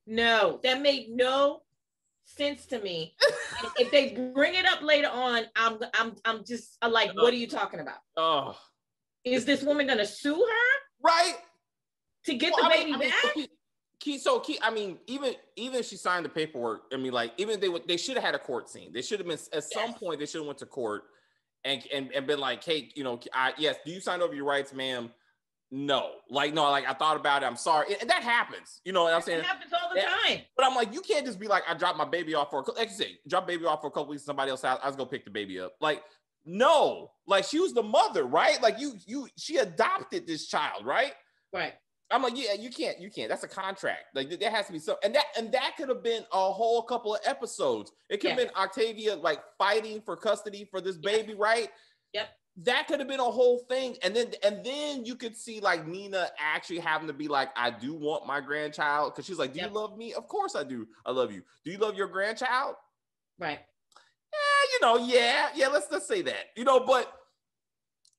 No, that made no sense to me. If they bring it up later on, I'm just like, what are you talking about? Oh, is this woman gonna sue her? Right. To get the baby back? Even if she signed the paperwork, like even they should have had a court scene. They should have been at some point. They should have went to court and been like, hey, yes, do you sign over your rights, ma'am? No, I thought about it. I'm sorry. And that happens. You know what I'm saying? It happens all the time. But I'm like, you can't just be like, I dropped my baby off like you say, drop baby off for a couple weeks at somebody else's house. I was gonna pick the baby up. Like, no, like she was the mother, right? Like she adopted this child, right? Right. I'm like, yeah, you can't. That's a contract. Like there has to be some, and that could have been a whole couple of episodes. It could have been Octavia like fighting for custody for this baby, right? Yep. That could have been a whole thing. And then you could see like Nina actually having to be like, I do want my grandchild. Cause she's like, do you love me? Of course I do. I love you. Do you love your grandchild? Right. Yeah, let's say that, but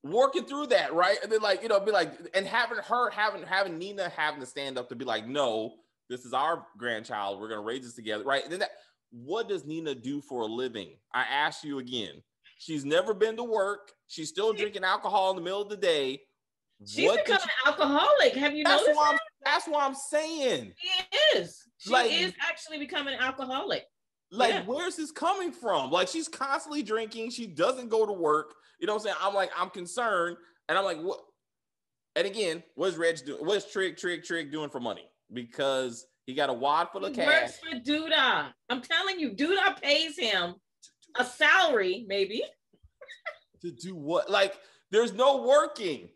working through that, right? And then like, you know, be like, and having Nina having to stand up to be like, no, this is our grandchild. We're gonna raise this together, right? And then what does Nina do for a living? I ask you again. She's never been to work. She's still drinking alcohol in the middle of the day. She's becoming an alcoholic. Have you noticed that? That's what I'm saying. She is. She is actually becoming an alcoholic. Like, where's this coming from? Like, she's constantly drinking. She doesn't go to work. You know what I'm saying? I'm like, I'm concerned. And I'm like, what? And again, what is Reg doing? What is Trig doing for money? Because he got a wad full of cash. He works for Duda. I'm telling you, Duda pays him a salary, maybe. To do what? Like, there's no working.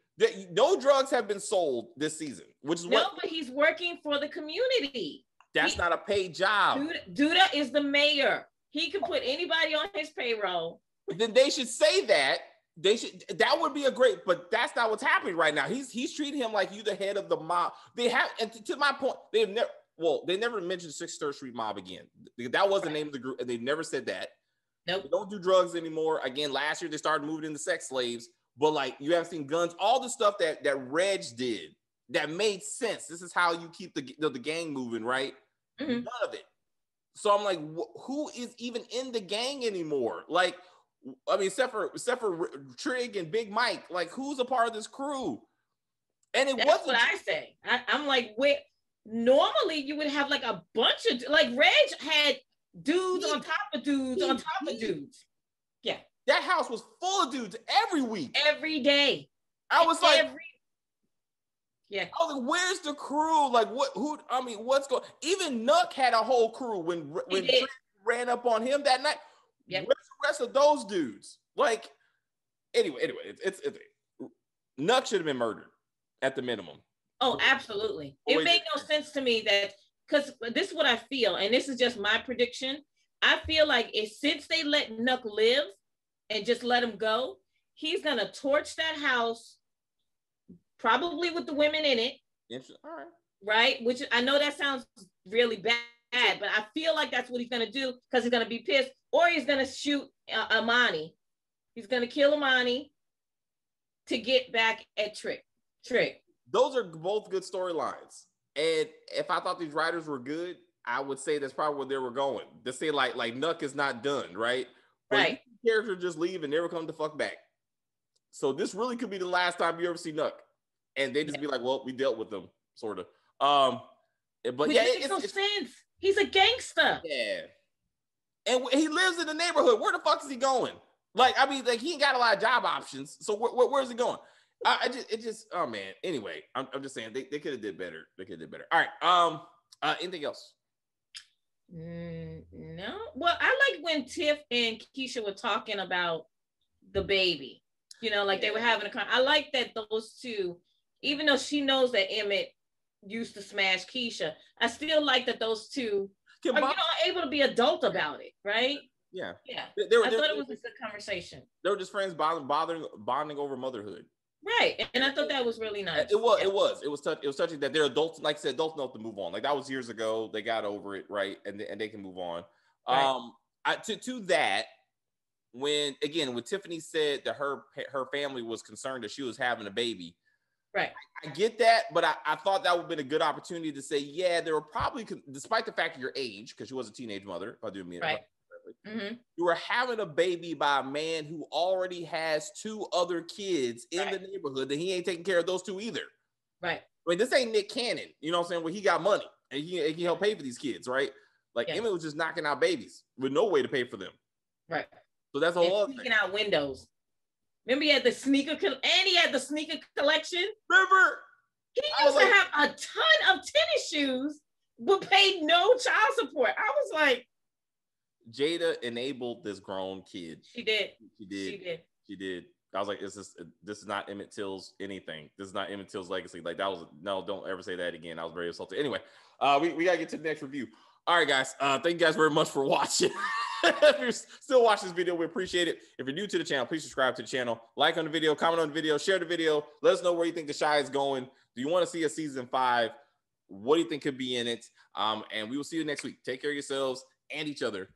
No drugs have been sold this season, which is but he's working for the community. That's not a paid job. Duda is the mayor. He can put anybody on his payroll. Then they should say that. That would be a great, but that's not what's happening right now. He's treating him like you the head of the mob. They have, and to my point, they never mentioned 63rd Street Mob again. That was the name of the group, and they never said that. Nope. They don't do drugs anymore. Again, last year they started moving into sex slaves. But like, you haven't seen guns, all the stuff that Reg did that made sense. This is how you keep the gang moving, right? Mm-hmm. None of it. So I'm like, who is even in the gang anymore? Like, I mean, except for Trig and Big Mike, like, who's a part of this crew? And it wasn't what I say. I'm like, wait. Normally you would have like a bunch of, like, Reg had dudes on top of dudes on top of dudes. Yeah. That house was full of dudes every week. Every day. I was like, yeah. I was like, where's the crew? Like, what's going? Even Nuck had a whole crew when Trey ran up on him that night. Yep. Where's the rest of those dudes? Like, anyway, it's Nuck should have been murdered at the minimum. Oh, absolutely. It made no sense to me that, because this is what I feel, and this is just my prediction. I feel like since they let Nuck live and just let him go, he's gonna torch that house, probably with the women in it. All right. Right? Which I know that sounds really bad, but I feel like that's what he's gonna do, because he's gonna be pissed, or he's gonna shoot Amani. He's gonna kill Amani to get back at Trig. Those are both good storylines. And if I thought these writers were good, I would say that's probably where they were going. To say like Nuck is not done, right? But right. Character just leave and never come the fuck back. So this really could be the last time you ever see Nuck. And they just be like, well, we dealt with them, sort of. But yeah, it makes no sense. He's a gangster. Yeah. And he lives in the neighborhood. Where the fuck is he going? Like, I mean, like, he ain't got a lot of job options. So where's he going? Oh man. Anyway, I'm just saying they could have did better. All right. Anything else? No. Well, I like when Tiff and Keisha were talking about the baby. You know, like they were having I like that those two, even though she knows that Emmett used to smash Keisha, I still like that those two are able to be adult about it, right? Yeah. I thought it was a good conversation. They were just friends bonding over motherhood. Right. And I thought that was really nice. It was touching that they're adults. Like I said, adults know to move on. Like, that was years ago. They got over it, right? And they can move on. Right. To that, when Tiffany said that her family was concerned that she was having a baby. Right. I get that, but I thought that would have been a good opportunity to say, yeah, there were probably, despite the fact of your age, because she was a teenage mother, if I do mean right. Mm-hmm. You were having a baby by a man who already has 2 other kids in the neighborhood that he ain't taking care of those 2 either. Right. I mean, this ain't Nick Cannon, you know what I'm saying? Where he got money and he can help pay for these kids, right? Like, Emmett was just knocking out babies with no way to pay for them. Right. So that's a whole other thing. Out windows. Remember, he had the sneaker collection. Remember? He used to have a ton of tennis shoes, but paid no child support. I was like, Jada enabled this grown kid. She did. I was like, this is not Emmett Till's anything. This is not Emmett Till's legacy. Like, don't ever say that again. I was very insulted. Anyway, we gotta get to the next review. All right, guys. Thank you guys very much for watching. If you're still watching this video, we appreciate it. If you're new to the channel, please subscribe to the channel, like on the video, comment on the video, share the video. Let us know where you think The Chi is going. Do you want to see a season 5? What do you think could be in it? And we will see you next week. Take care of yourselves and each other.